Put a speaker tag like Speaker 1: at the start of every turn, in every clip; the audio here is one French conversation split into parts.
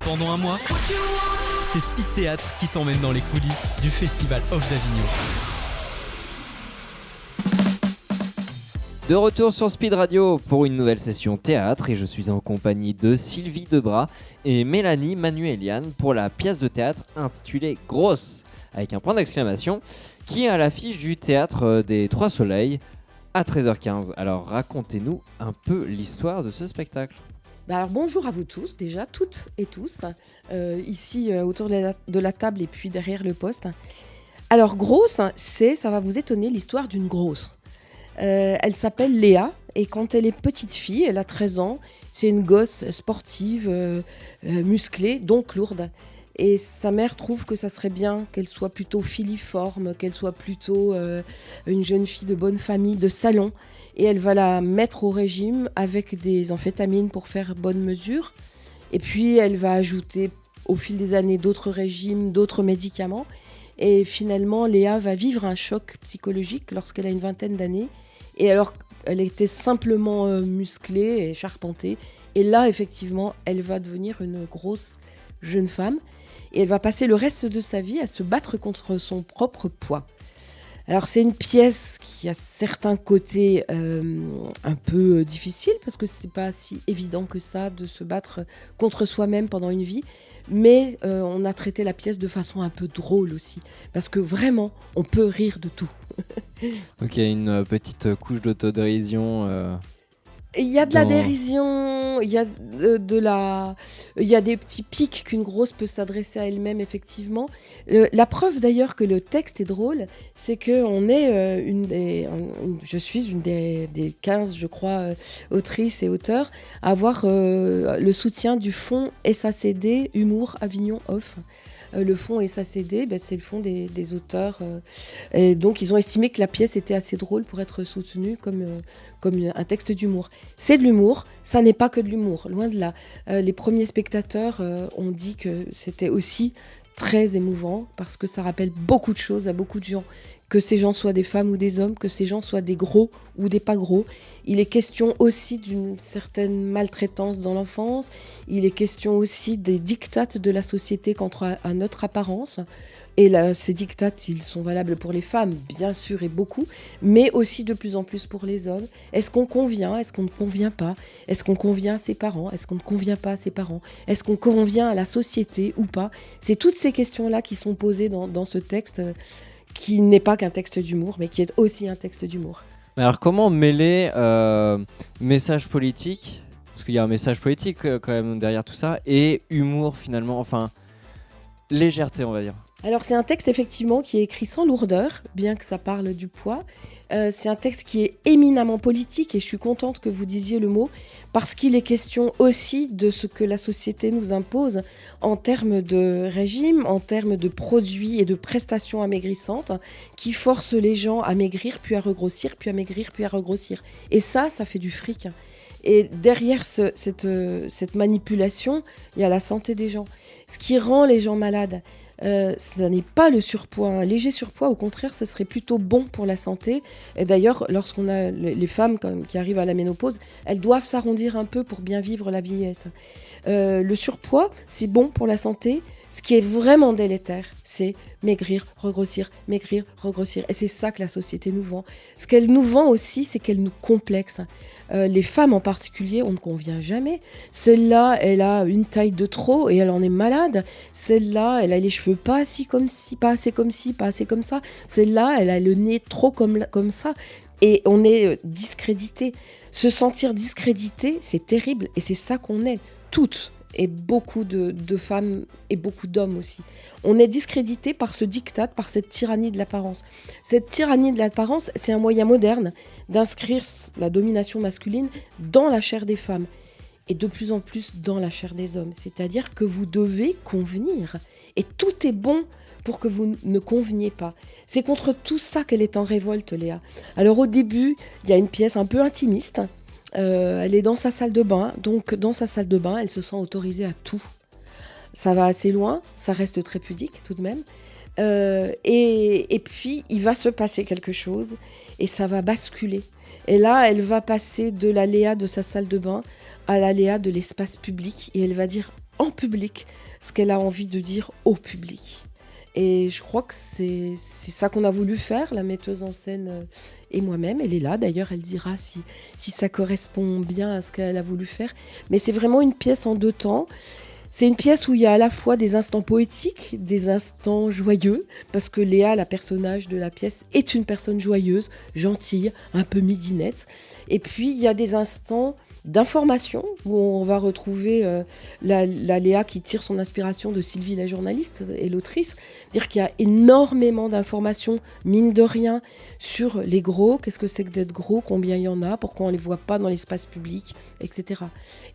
Speaker 1: Pendant un mois, c'est Speed Théâtre qui t'emmène dans les coulisses du Festival Off d'Avignon.
Speaker 2: De retour sur Speed Radio pour une nouvelle session théâtre et je suis en compagnie de Sylvie Debras et Mélanie Manuelian pour la pièce de théâtre intitulée Grosse avec un point d'exclamation qui est à l'affiche du théâtre des Trois Soleils à 13h15. Alors racontez-nous un peu l'histoire de ce spectacle.
Speaker 3: Alors bonjour à vous tous déjà, toutes et tous, ici autour de la table et puis derrière le poste. Alors Grosse, ça va vous étonner, l'histoire d'une grosse. Elle s'appelle Léa et quand elle est petite fille, elle a 13 ans, c'est une gosse sportive, musclée, donc lourde. Et sa mère trouve que ça serait bien qu'elle soit plutôt filiforme, qu'elle soit plutôt une jeune fille de bonne famille, de salon. Et elle va la mettre au régime avec des amphétamines pour faire bonne mesure. Et puis elle va ajouter au fil des années d'autres régimes, d'autres médicaments. Et finalement, Léa va vivre un choc psychologique lorsqu'elle a une vingtaine d'années. Et alors, elle était simplement musclée et charpentée. Et là, effectivement, elle va devenir une grosse jeune femme. Et elle va passer le reste de sa vie à se battre contre son propre poids. Alors, c'est une pièce qui a certains côtés un peu difficiles, parce que c'est pas si évident que ça de se battre contre soi-même pendant une vie. Mais on a traité la pièce de façon un peu drôle aussi, parce que vraiment, on peut rire de tout.
Speaker 2: Donc il y a une petite couche d'autodérision.
Speaker 3: Il y a de la dérision, il y a il y a des petits pics qu'une grosse peut s'adresser à elle-même, effectivement. La preuve d'ailleurs que le texte est drôle, c'est que je suis une des 15, je crois, autrices et auteurs à avoir le soutien du fonds SACD Humour Avignon Off. Le fonds SACD, c'est le fonds des auteurs. Et donc, ils ont estimé que la pièce était assez drôle pour être soutenue comme un texte d'humour. C'est de l'humour, ça n'est pas que de l'humour, loin de là. Les premiers spectateurs ont dit que c'était aussi très émouvant parce que ça rappelle beaucoup de choses à beaucoup de gens. Que ces gens soient des femmes ou des hommes, que ces gens soient des gros ou des pas gros. Il est question aussi d'une certaine maltraitance dans l'enfance. Il est question aussi des dictates de la société quant à notre apparence. Et là, ces dictates, ils sont valables pour les femmes, bien sûr, et beaucoup, mais aussi de plus en plus pour les hommes. Est-ce qu'on convient ? Est-ce qu'on ne convient pas ? Est-ce qu'on convient à ses parents ? Est-ce qu'on ne convient pas à ses parents ? Est-ce qu'on convient à la société ou pas ? C'est toutes ces questions-là qui sont posées dans ce texte qui n'est pas qu'un texte d'humour, mais qui est aussi un texte d'humour.
Speaker 2: Alors comment mêler message politique, parce qu'il y a un message politique quand même derrière tout ça, et humour finalement, enfin légèreté on va dire.
Speaker 3: Alors c'est un texte effectivement qui est écrit sans lourdeur, bien que ça parle du poids. C'est un texte qui est éminemment politique et je suis contente que vous disiez le mot parce qu'il est question aussi de ce que la société nous impose en termes de régime, en termes de produits et de prestations amaigrissantes qui forcent les gens à maigrir, puis à regrossir, puis à maigrir, puis à regrossir. Et ça fait du fric. Et derrière cette manipulation, il y a la santé des gens. Ce qui rend les gens malades, ce n'est pas le surpoids. Un léger surpoids, au contraire, ce serait plutôt bon pour la santé. Et d'ailleurs, lorsqu'on a les femmes qui arrivent à la ménopause, elles doivent s'arrondir un peu pour bien vivre la vieillesse. Le surpoids, c'est bon pour la santé. Ce qui est vraiment délétère, c'est maigrir, regrossir. Et c'est ça que la société nous vend. Ce qu'elle nous vend aussi, c'est qu'elle nous complexe. Les femmes en particulier, on ne convient jamais. Celle-là, elle a une taille de trop et elle en est malade. Celle-là, elle a les cheveux pas assez comme ci, pas assez comme ci, pas assez comme ça. Celle-là, elle a le nez trop comme ça. Et on est discrédité. Se sentir discrédité, c'est terrible. Et c'est ça qu'on est, toutes. Et beaucoup de femmes et beaucoup d'hommes aussi. On est discrédité par ce diktat, par cette tyrannie de l'apparence. Cette tyrannie de l'apparence, c'est un moyen moderne d'inscrire la domination masculine dans la chair des femmes et de plus en plus dans la chair des hommes. C'est-à-dire que vous devez convenir. Et tout est bon pour que vous ne conveniez pas. C'est contre tout ça qu'elle est en révolte, Léa. Alors au début, il y a une pièce un peu intimiste. Elle est dans sa salle de bain, donc dans sa salle de bain, elle se sent autorisée à tout. Ça va assez loin, ça reste très pudique tout de même. Et puis, il va se passer quelque chose et ça va basculer. Et là, elle va passer de la Léa de sa salle de bain à la Léa de l'espace public et elle va dire en public ce qu'elle a envie de dire au public. Et je crois que c'est ça qu'on a voulu faire, la metteuse en scène et moi-même. Elle est là, d'ailleurs, elle dira si ça correspond bien à ce qu'elle a voulu faire. Mais c'est vraiment une pièce en 2 temps. C'est une pièce où il y a à la fois des instants poétiques, des instants joyeux, parce que Léa, la personnage de la pièce, est une personne joyeuse, gentille, un peu midinette. Et puis, il y a des instants d'information, où on va retrouver la Léa qui tire son inspiration de Sylvie la journaliste et l'autrice, dire qu'il y a énormément d'informations, mine de rien, sur les gros, qu'est-ce que c'est que d'être gros, combien il y en a, pourquoi on ne les voit pas dans l'espace public, etc.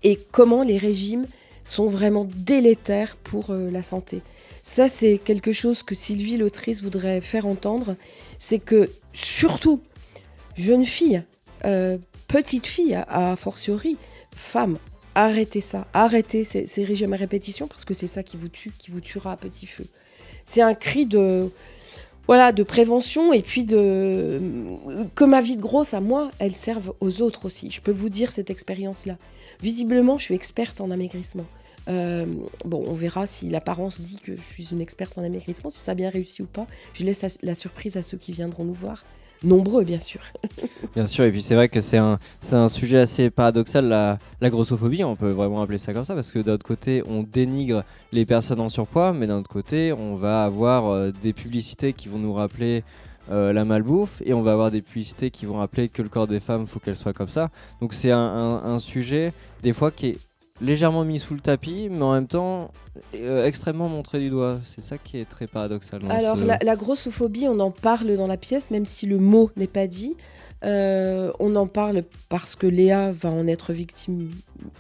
Speaker 3: Et comment les régimes sont vraiment délétères pour la santé. Ça, c'est quelque chose que Sylvie, l'autrice, voudrait faire entendre, c'est que, surtout, jeune fille, petite fille, a fortiori, femme, arrêtez ça, arrêtez ces régimes à répétition, parce que c'est ça qui vous tue, qui vous tuera à petit feu. C'est un cri de prévention, et puis que ma vie de grosse, à moi, elle serve aux autres aussi. Je peux vous dire cette expérience-là. Visiblement, je suis experte en amaigrissement. On verra si l'apparence dit que je suis une experte en amaigrissement, si ça a bien réussi ou pas. Je laisse la surprise à ceux qui viendront nous voir. Nombreux, bien sûr.
Speaker 2: Bien sûr, et puis c'est vrai que c'est un sujet assez paradoxal, la grossophobie, on peut vraiment appeler ça comme ça, parce que d'un autre côté, on dénigre les personnes en surpoids, mais d'un autre côté, on va avoir des publicités qui vont nous rappeler la malbouffe, et on va avoir des publicités qui vont rappeler que le corps des femmes, faut qu'elles soient comme ça. Donc c'est un sujet, des fois, qui est légèrement mis sous le tapis, mais en même temps extrêmement montré du doigt. C'est ça qui est très paradoxal.
Speaker 3: Alors la grossophobie, on en parle dans la pièce, même si le mot n'est pas dit. On en parle parce que Léa va en être victime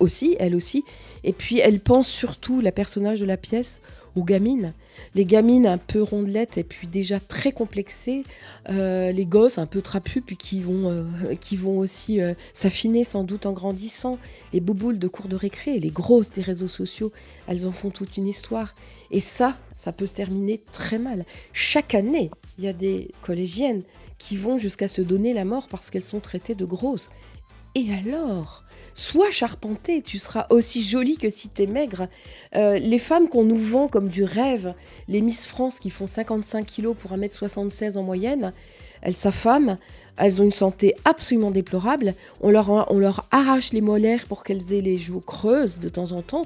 Speaker 3: aussi, elle aussi. Et puis elle pense surtout, la personnage de la pièce, aux gamines. Les gamines un peu rondelettes et puis déjà très complexées. Les gosses un peu trapus, puis qui vont aussi s'affiner sans doute en grandissant. Les bouboules de cours de récré, les grosses des réseaux sociaux, elles en font toute une histoire. Et ça peut se terminer très mal. Chaque année, il y a des collégiennes qui vont jusqu'à se donner la mort parce qu'elles sont traitées de grosses. Et alors, sois charpentée, tu seras aussi jolie que si t'es maigre. Les femmes qu'on nous vend comme du rêve, les Miss France qui font 55 kilos pour 1m76 en moyenne, elles s'affament, elles ont une santé absolument déplorable, on leur arrache les molaires pour qu'elles aient les joues creuses de temps en temps.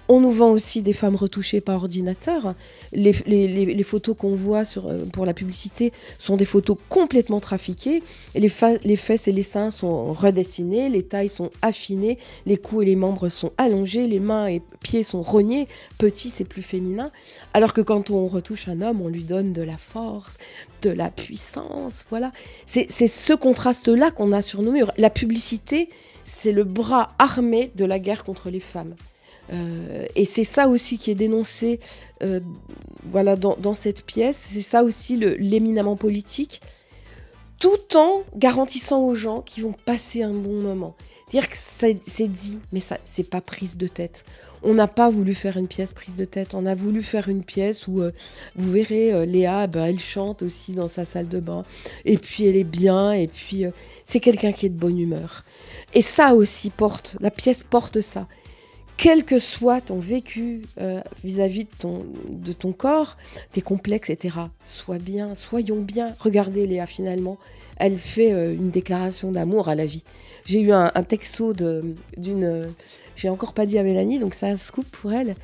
Speaker 3: On nous vend aussi des femmes retouchées par ordinateur. Les photos qu'on voit pour la publicité sont des photos complètement trafiquées. Et les fesses et les seins sont redessinés, les tailles sont affinées, les coups et les membres sont allongés, les mains et pieds sont rognés. Petit, c'est plus féminin. Alors que quand on retouche un homme, on lui donne de la force, de la puissance. Voilà. C'est ce contraste-là qu'on a sur nos murs. La publicité, c'est le bras armé de la guerre contre les femmes. Et c'est ça aussi qui est dénoncé dans cette pièce. C'est ça aussi l'éminemment politique, tout en garantissant aux gens qu'ils vont passer un bon moment. Dire que c'est dit, mais ça, c'est pas prise de tête. On n'a pas voulu faire une pièce prise de tête. On a voulu faire une pièce où, vous verrez, Léa, elle chante aussi dans sa salle de bain. Et puis elle est bien. Et puis c'est quelqu'un qui est de bonne humeur. Et ça aussi la pièce porte ça. Quel que soit ton vécu vis-à-vis de ton corps, tes complexes, etc., soyons bien. Regardez Léa, finalement, elle fait une déclaration d'amour à la vie. J'ai eu un texto d'une... J'ai encore pas dit à Mélanie, donc c'est un scoop pour elle.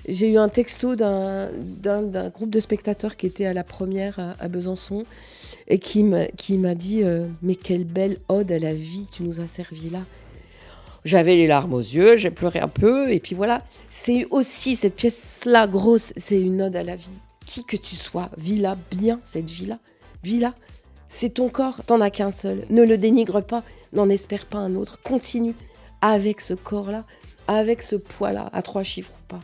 Speaker 3: J'ai eu un texto d'un groupe de spectateurs qui était à la première à Besançon et qui m'a dit « Mais quelle belle ode à la vie tu nous as servi là !» J'avais les larmes aux yeux, j'ai pleuré un peu, et puis voilà. C'est aussi cette pièce-là, grosse, c'est une ode à la vie. Qui que tu sois, vis-la bien, cette vie-là. Vis-la. C'est ton corps, t'en as qu'un seul. Ne le dénigre pas, n'en espère pas un autre. Continue avec ce corps-là, avec ce poids-là, à 3 chiffres ou pas.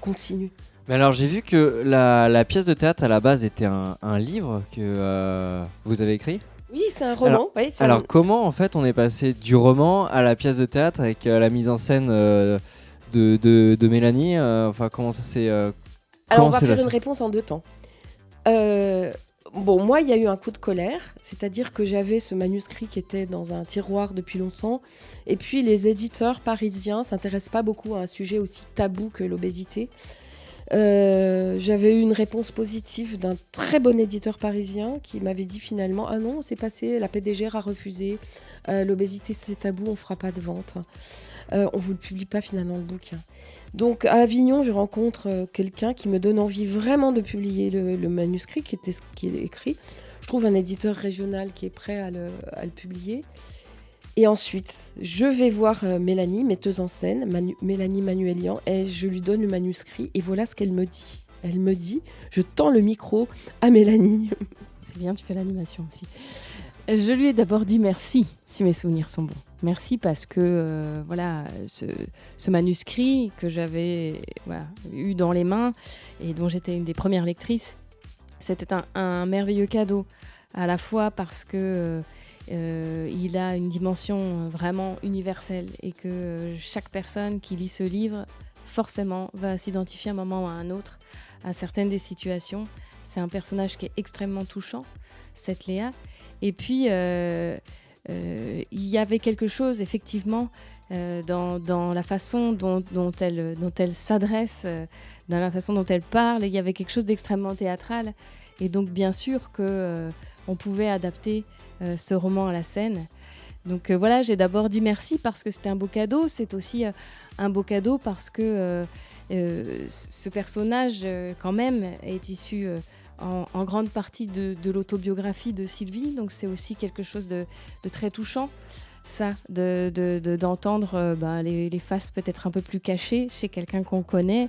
Speaker 3: Continue.
Speaker 2: Mais alors j'ai vu que la pièce de théâtre à la base était un livre que vous avez écrit.
Speaker 3: Oui, c'est un roman.
Speaker 2: Comment en fait on est passé du roman à la pièce de théâtre avec la mise en scène de Mélanie comment ça s'est
Speaker 3: Alors on va faire une réponse en 2 temps. bon, moi, il y a eu un coup de colère, c'est-à-dire que j'avais ce manuscrit qui était dans un tiroir depuis longtemps, et puis les éditeurs parisiens s'intéressent pas beaucoup à un sujet aussi tabou que l'obésité. J'avais eu une réponse positive d'un très bon éditeur parisien qui m'avait dit finalement ah non, c'est passé, la PDG a refusé, l'obésité c'est tabou, on fera pas de vente, on vous le publie pas finalement le bouquin. Donc à Avignon je rencontre quelqu'un qui me donne envie vraiment de publier le manuscrit qui est écrit. Je trouve un éditeur régional qui est prêt à le publier. Et ensuite, je vais voir Mélanie, metteuse en scène, Mélanie Manuelian, et je lui donne le manuscrit. Et voilà ce qu'elle me dit. Elle me dit, je tends le micro à Mélanie.
Speaker 4: C'est bien, tu fais l'animation aussi. Je lui ai d'abord dit merci, si mes souvenirs sont bons. Merci parce que ce manuscrit que j'avais eu dans les mains et dont j'étais une des premières lectrices, c'était un merveilleux cadeau. À la fois parce que il a une dimension vraiment universelle et que chaque personne qui lit ce livre forcément va s'identifier à un moment ou à un autre à certaines des situations. C'est un personnage qui est extrêmement touchant, cette Léa. Et puis il y avait quelque chose effectivement dans la façon dont elle s'adresse, dans la façon dont elle parle. Il y avait quelque chose d'extrêmement théâtral. Et donc bien sûr que on pouvait adapter ce roman à la scène. Donc voilà, j'ai d'abord dit merci parce que c'était un beau cadeau. C'est aussi un beau cadeau parce que ce personnage, quand même, est issu en grande partie de l'autobiographie de Sylvie. Donc c'est aussi quelque chose de très touchant, ça, d'entendre les faces peut-être un peu plus cachées chez quelqu'un qu'on connaît.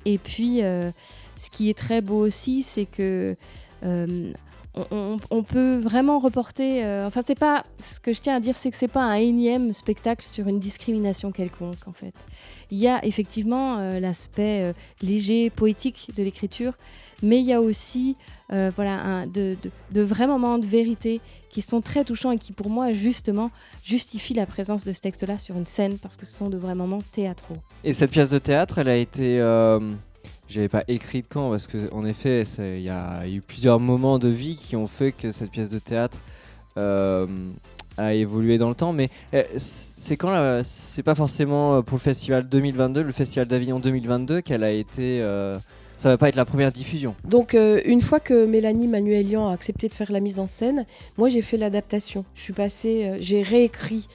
Speaker 4: Et puis, ce qui est très beau aussi, c'est que on peut vraiment reporter... c'est pas... Ce que je tiens à dire, c'est que c'est pas un énième spectacle sur une discrimination quelconque, en fait. Il y a effectivement l'aspect léger, poétique de l'écriture, mais il y a aussi de vrais moments de vérité qui sont très touchants et qui, pour moi, justement, justifient la présence de ce texte-là sur une scène, parce que ce sont de vrais moments théâtraux.
Speaker 2: Et cette pièce de théâtre, elle a été... J'avais pas écrit quand, parce qu'en effet, il y a eu plusieurs moments de vie qui ont fait que cette pièce de théâtre a évolué dans le temps. Mais c'est quand là, c'est pas forcément pour le festival 2022, le festival d'Avignon 2022, qu'elle a été. Ça va pas être la première diffusion.
Speaker 3: Donc une fois que Mélanie Manuelian a accepté de faire la mise en scène, moi j'ai fait l'adaptation. Je suis passée, j'ai réécrit.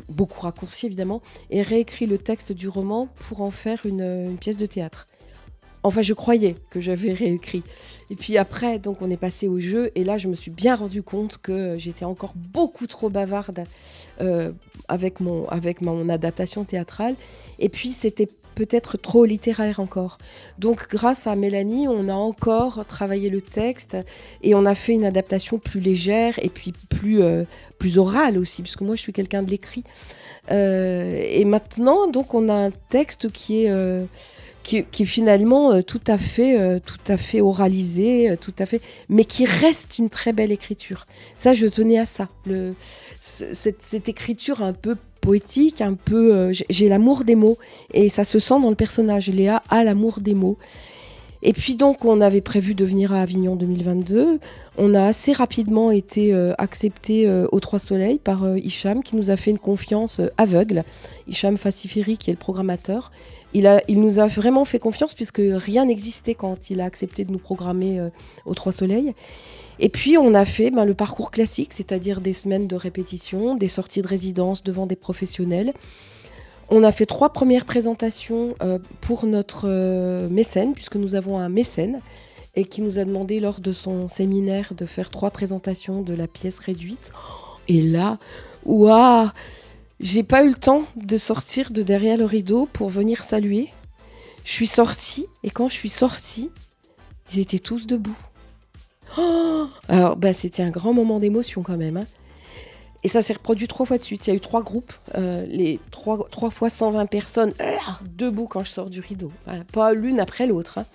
Speaker 3: Beaucoup raccourci évidemment, et réécrit le texte du roman pour en faire une pièce de théâtre. Enfin, je croyais que j'avais réécrit. Et puis après, donc, on est passé au jeu. Et là, je me suis bien rendu compte que j'étais encore beaucoup trop bavarde avec mon adaptation théâtrale. Et puis, c'était peut-être trop littéraire encore. Donc, grâce à Mélanie, on a encore travaillé le texte et on a fait une adaptation plus légère et puis plus orale aussi, parce que moi, je suis quelqu'un de l'écrit. Et maintenant, donc, on a un texte qui est finalement tout à fait oralisé, mais qui reste une très belle écriture. Ça, je tenais à ça. Cette écriture un peu poétique, un peu... j'ai l'amour des mots, et ça se sent dans le personnage. Léa a l'amour des mots. Et puis donc, on avait prévu de venir à Avignon 2022. On a assez rapidement été accepté au Trois Soleils par Hicham, qui nous a fait une confiance aveugle. Hicham Fassifiri, qui est le programmateur. Il nous a vraiment fait confiance puisque rien n'existait quand il a accepté de nous programmer au Trois Soleils. Et puis on a fait le parcours classique, c'est-à-dire des semaines de répétition, des sorties de résidence devant des professionnels. On a fait 3 premières présentations pour notre mécène, puisque nous avons un mécène, et qui nous a demandé lors de son séminaire de faire 3 présentations de la pièce réduite. Et là, waouh! J'ai pas eu le temps de sortir de derrière le rideau pour venir saluer. Je suis sortie, et quand je suis sortie, ils étaient tous debout. Oh, alors, c'était un grand moment d'émotion quand même. Hein. Et ça s'est reproduit 3 fois de suite. Il y a eu 3 groupes, les 3 fois 120 personnes debout quand je sors du rideau. Pas l'une après l'autre. Hein.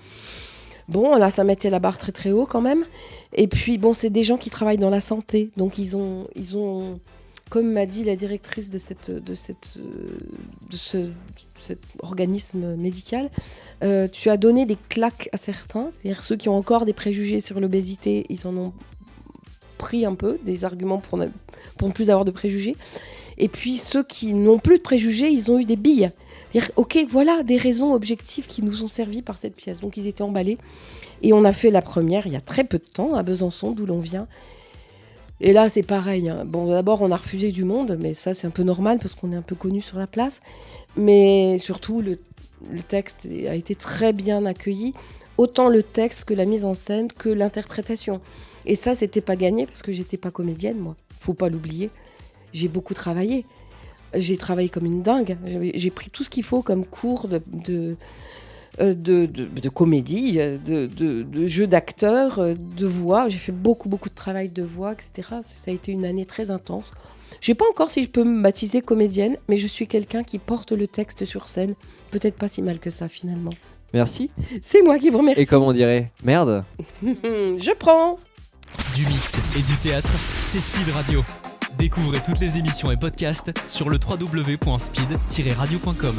Speaker 3: Bon, là, ça mettait la barre très très haut quand même. Et puis, bon, c'est des gens qui travaillent dans la santé. Donc, ils ont cette cet organisme médical, tu as donné des claques à certains, c'est-à-dire ceux qui ont encore des préjugés sur l'obésité, ils en ont pris un peu, des arguments pour ne plus avoir de préjugés. Et puis ceux qui n'ont plus de préjugés, ils ont eu des billes. C'est-à-dire, ok, voilà des raisons objectives qui nous ont servi par cette pièce. Donc ils étaient emballés. Et on a fait la première il y a très peu de temps à Besançon, d'où l'on vient. Et là, c'est pareil. Hein. Bon, d'abord, on a refusé du monde, mais ça, c'est un peu normal parce qu'on est un peu connu sur la place. Mais surtout, le texte a été très bien accueilli. Autant le texte que la mise en scène, que l'interprétation. Et ça, c'était pas gagné parce que j'étais pas comédienne, moi. Faut pas l'oublier. J'ai beaucoup travaillé. J'ai travaillé comme une dingue. J'ai pris tout ce qu'il faut comme cours de comédie, de jeu d'acteur, de voix. J'ai fait beaucoup de travail de voix, etc. Ça a été une année très intense. Je ne sais pas encore si je peux me baptiser comédienne, mais je suis quelqu'un qui porte le texte sur scène. Peut-être pas si mal que ça, finalement.
Speaker 2: Merci.
Speaker 3: C'est moi qui vous remercie.
Speaker 2: Et comme on dirait, merde.
Speaker 3: Je prends.
Speaker 1: Du mix et du théâtre, c'est Speed Radio. Découvrez toutes les émissions et podcasts sur le www.speed-radio.com.